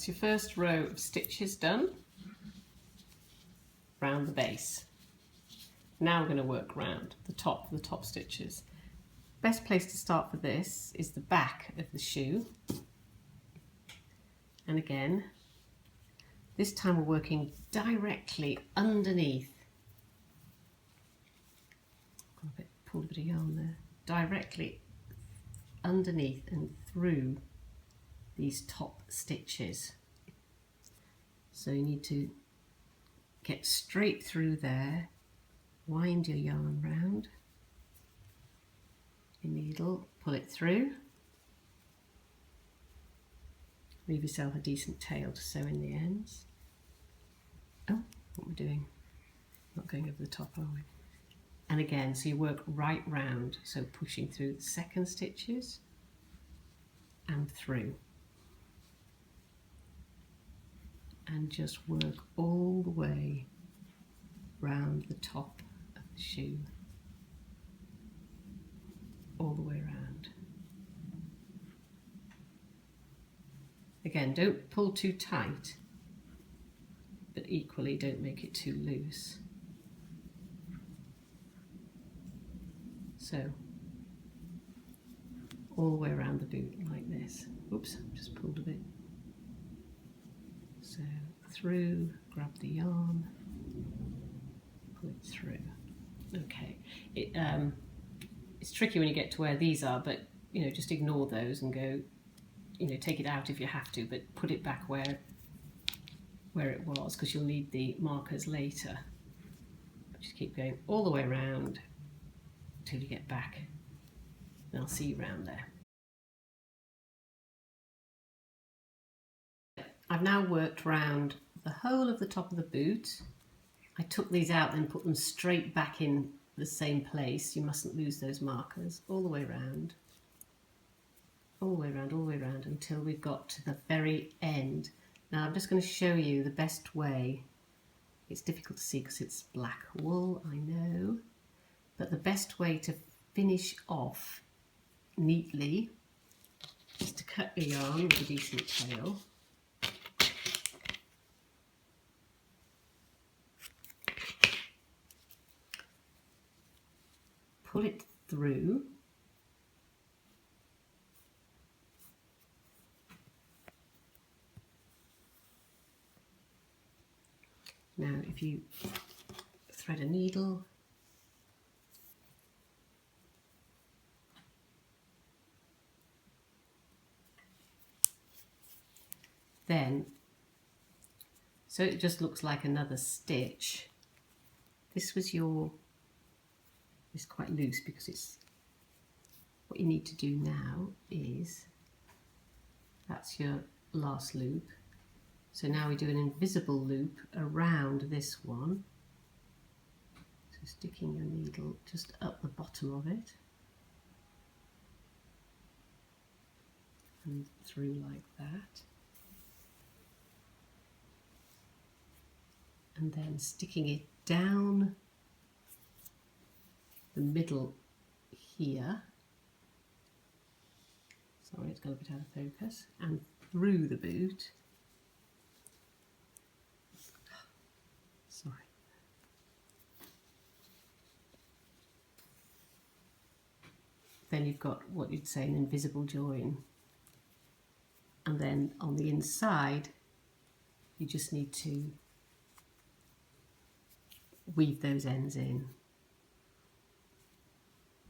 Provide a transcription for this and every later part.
That's your first row of stitches done round the base. Now we're going to work round the top stitches. Best place to start for this is the back of the shoe. And again, this time we're working directly underneath. Pulled a bit of yarn there. Directly underneath and through these top stitches. So you need to get straight through there, wind your yarn round your needle, pull it through, leave yourself a decent tail to sew in the ends. Oh, what we're doing, not going over the top, are we? And again, so you work right round, so pushing through the second stitches and through. And just work all the way round the top of the shoe. All the way around. Again, don't pull too tight, but equally don't make it too loose. So, all the way around the boot like this. Oops, just pulled a bit. So, through, grab the yarn, pull it through. Okay, it's tricky when you get to where these are, but you know, just ignore those and go, you know, take it out if you have to, but put it back where it was, because you'll need the markers later. Just keep going all the way around till you get back, and I'll see you round there. I've now worked round the whole of the top of the boot. I took these out and put them straight back in the same place. You mustn't lose those markers. All the way around, all the way around, all the way around until we've got to the very end. Now I'm just going to show you the best way. It's difficult to see because it's black wool, I know, but the best way to finish off neatly is to cut your yarn with a decent tail. Pull it through, now if you thread a needle, then, so it just looks like another stitch. This was your, it's quite loose because it's, what you need to do now is, that's your last loop. So now we do an invisible loop around this one. So sticking your needle just up the bottom of it and through like that. And then sticking it down the middle here. Sorry, it's got a bit out of focus. And through the boot. Sorry. Then you've got what you'd say an invisible join. And then on the inside, you just need to weave those ends in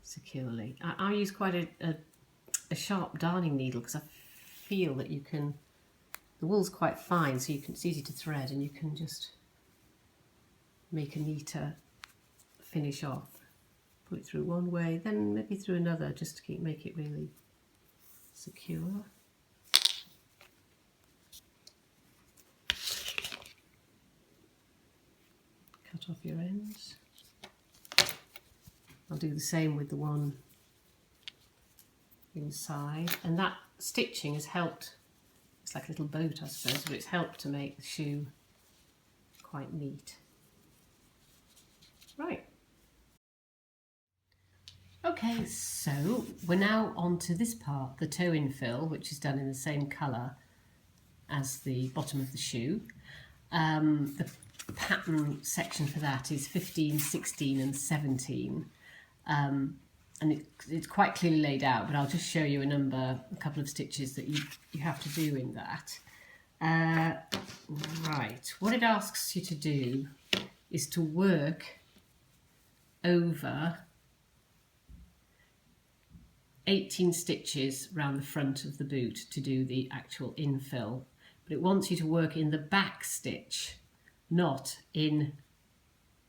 securely. I use quite a sharp darning needle because I feel that you can, the wool's quite fine, so you can, it's easy to thread and you can just make a neater finish off. Put it through one way, then maybe through another, just to make it really secure. Cut off your ends. I'll do the same with the one inside, and that stitching has helped, it's like a little boat I suppose, but it's helped to make the shoe quite neat. Right. Okay, so we're now on to this part, the toe infill, which is done in the same colour, as the bottom of the shoe. The pattern section for that is 15, 16 and 17. And it's quite clearly laid out, but I'll just show you a couple of stitches that you have to do in that. Right, what it asks you to do is to work over 18 stitches round the front of the boot to do the actual infill, but it wants you to work in the back stitch, not in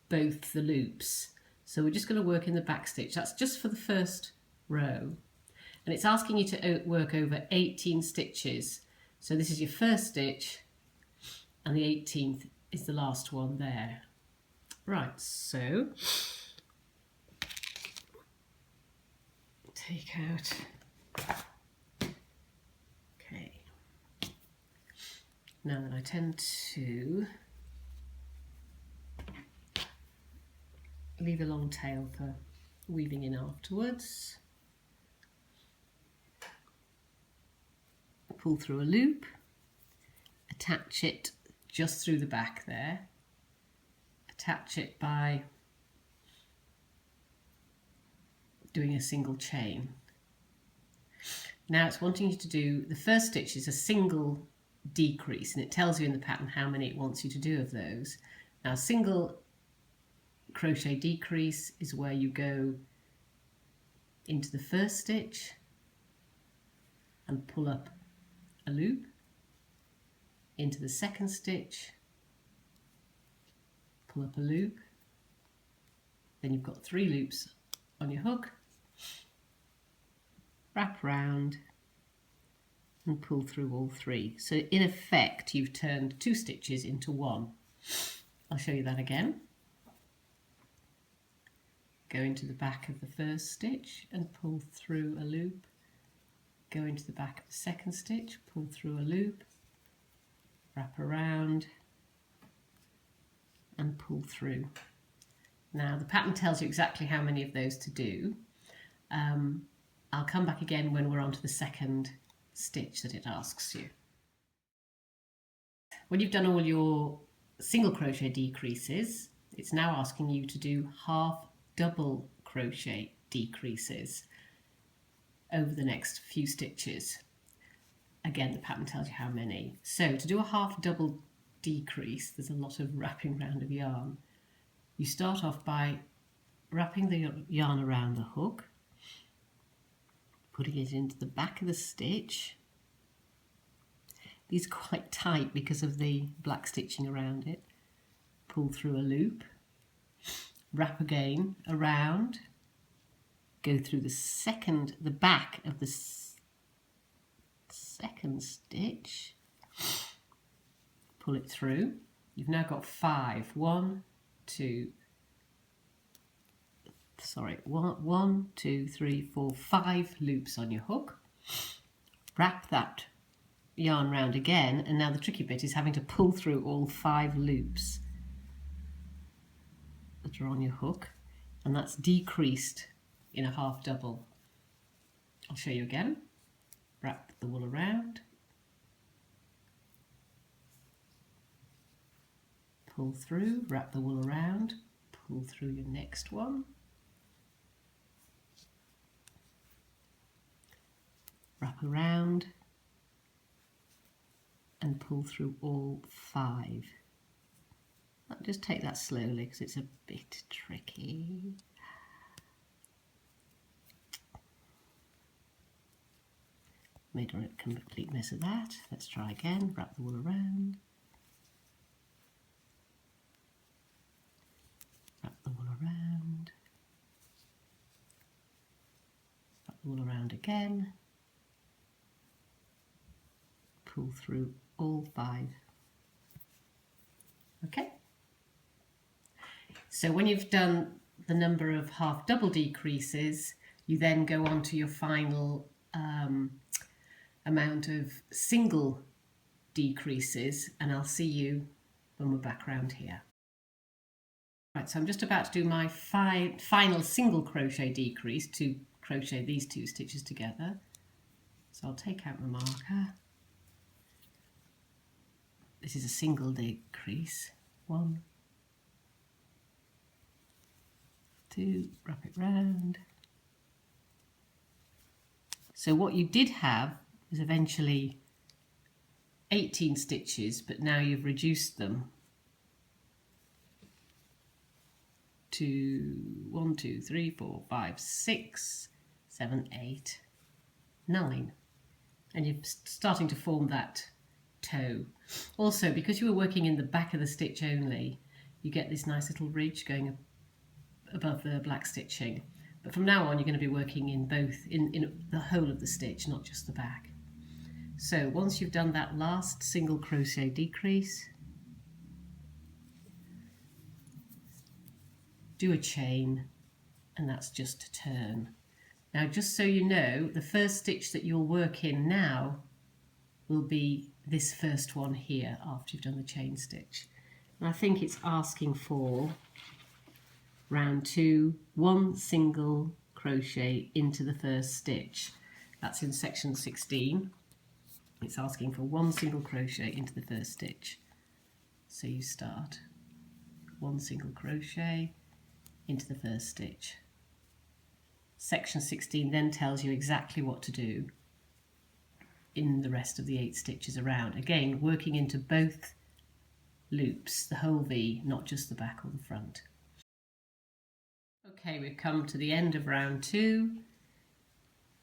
both the loops. So we're just going to work in the back stitch. That's just for the first row, and it's asking you to work over 18 stitches. So this is your first stitch and the 18th is the last one there. Right, so take out, okay, now then I tend to leave a long tail for weaving in afterwards. Pull through a loop, attach it just through the back there, attach it by doing a single chain. Now it's wanting you to do, the first stitch is a single decrease, and it tells you in the pattern how many it wants you to do of those. Now single crochet decrease is where you go into the first stitch and pull up a loop, into the second stitch, pull up a loop, then you've got 3 loops on your hook, wrap round and pull through all 3. So in effect you've turned 2 stitches into 1. I'll show you that again. Go into the back of the first stitch and pull through a loop, go into the back of the second stitch, pull through a loop, wrap around and pull through. Now the pattern tells you exactly how many of those to do. I'll come back again when we're on to the second stitch that it asks you. When you've done all your single crochet decreases, it's now asking you to do half double crochet decreases over the next few stitches. Again, the pattern tells you how many. So to do a half double decrease, there's a lot of wrapping round of yarn. You start off by wrapping the yarn around the hook, putting it into the back of the stitch. These are quite tight because of the black stitching around it. Pull through a loop, wrap again around, go through the back of the second stitch, pull it through. You've now got 5. 1, 2, 3, 4, 5 loops on your hook. Wrap that yarn round again, and now the tricky bit is having to pull through all 5 loops that are on your hook, and that's decreased in a half double. I'll show you again. Wrap the wool around, pull through, wrap the wool around, pull through your next one, wrap around and pull through all 5. I'll just take that slowly because it's a bit tricky. Made a complete mess of that. Let's try again. Wrap the wool around. Wrap the wool around. Wrap the wool around again. Pull through all 5. Okay. So when you've done the number of half double decreases, you then go on to your final amount of single decreases, and I'll see you when we're back around here. Right, so I'm just about to do my final single crochet decrease to crochet these 2 stitches together. So I'll take out my marker, this is a single decrease. 1, 2, wrap it round. So what you did have was eventually 18 stitches, but now you've reduced them to 1, 2, 3, 4, 5, 6, 7, 8, 9. And you're starting to form that toe. Also, because you were working in the back of the stitch only, you get this nice little ridge going above the black stitching. But from now on, you're going to be working in both, in the whole of the stitch, not just the back. So once you've done that last single crochet decrease, do a chain, and that's just a turn. Now, just so you know, the first stitch that you'll work in now will be this first one here after you've done the chain stitch. And I think it's asking for round 2, 1 single crochet into the first stitch. That's in section 16. It's asking for 1 single crochet into the first stitch. So you start 1 single crochet into the first stitch. Section 16 then tells you exactly what to do in the rest of the 8 stitches around. Again, working into both loops, the whole V, not just the back or the front. Okay, we've come to the end of round 2,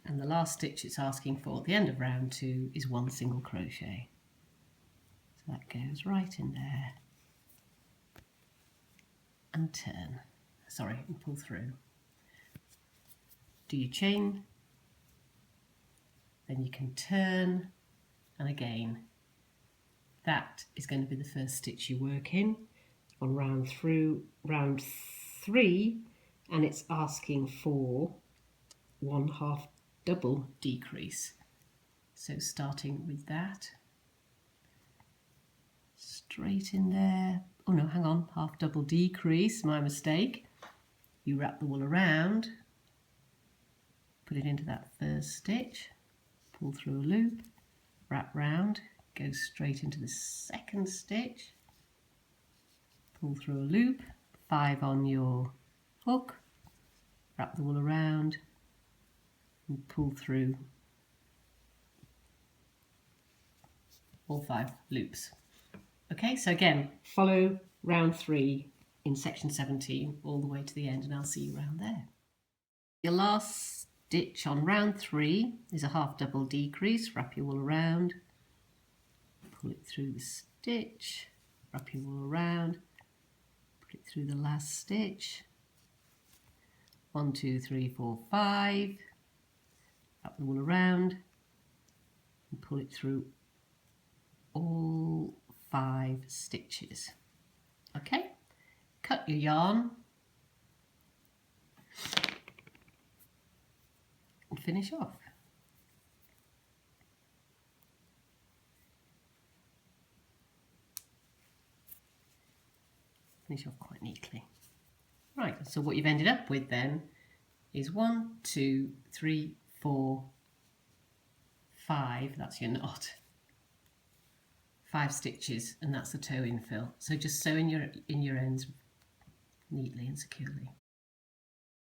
and the last stitch it's asking for at the end of round 2 is 1 single crochet. So that goes right in there and turn, and pull through. Do your chain, then you can turn, and again, that is going to be the first stitch you work in on round 3, and it's asking for 1 half double decrease. So starting with that, straight in there. Oh no, hang on, half double decrease, my mistake. You wrap the wool around, put it into that first stitch, pull through a loop, wrap round, go straight into the second stitch, pull through a loop, 5 on your hook, wrap the wool around and pull through all 5 loops. Okay, so again, follow round 3 in section 17 all the way to the end, and I'll see you around there. Your last stitch on round 3 is a half double decrease. Wrap your wool around, pull it through the stitch, wrap your wool around, put it through the last stitch. 1, 2, 3, 4, 5. Wrap the wool around and pull it through all 5 stitches. Okay, cut your yarn and finish off. Finish off quite neatly. Right, so what you've ended up with then is 1, 2, 3, 4, 5, that's your knot, 5 stitches, and that's the toe infill. So just sew in your ends neatly and securely.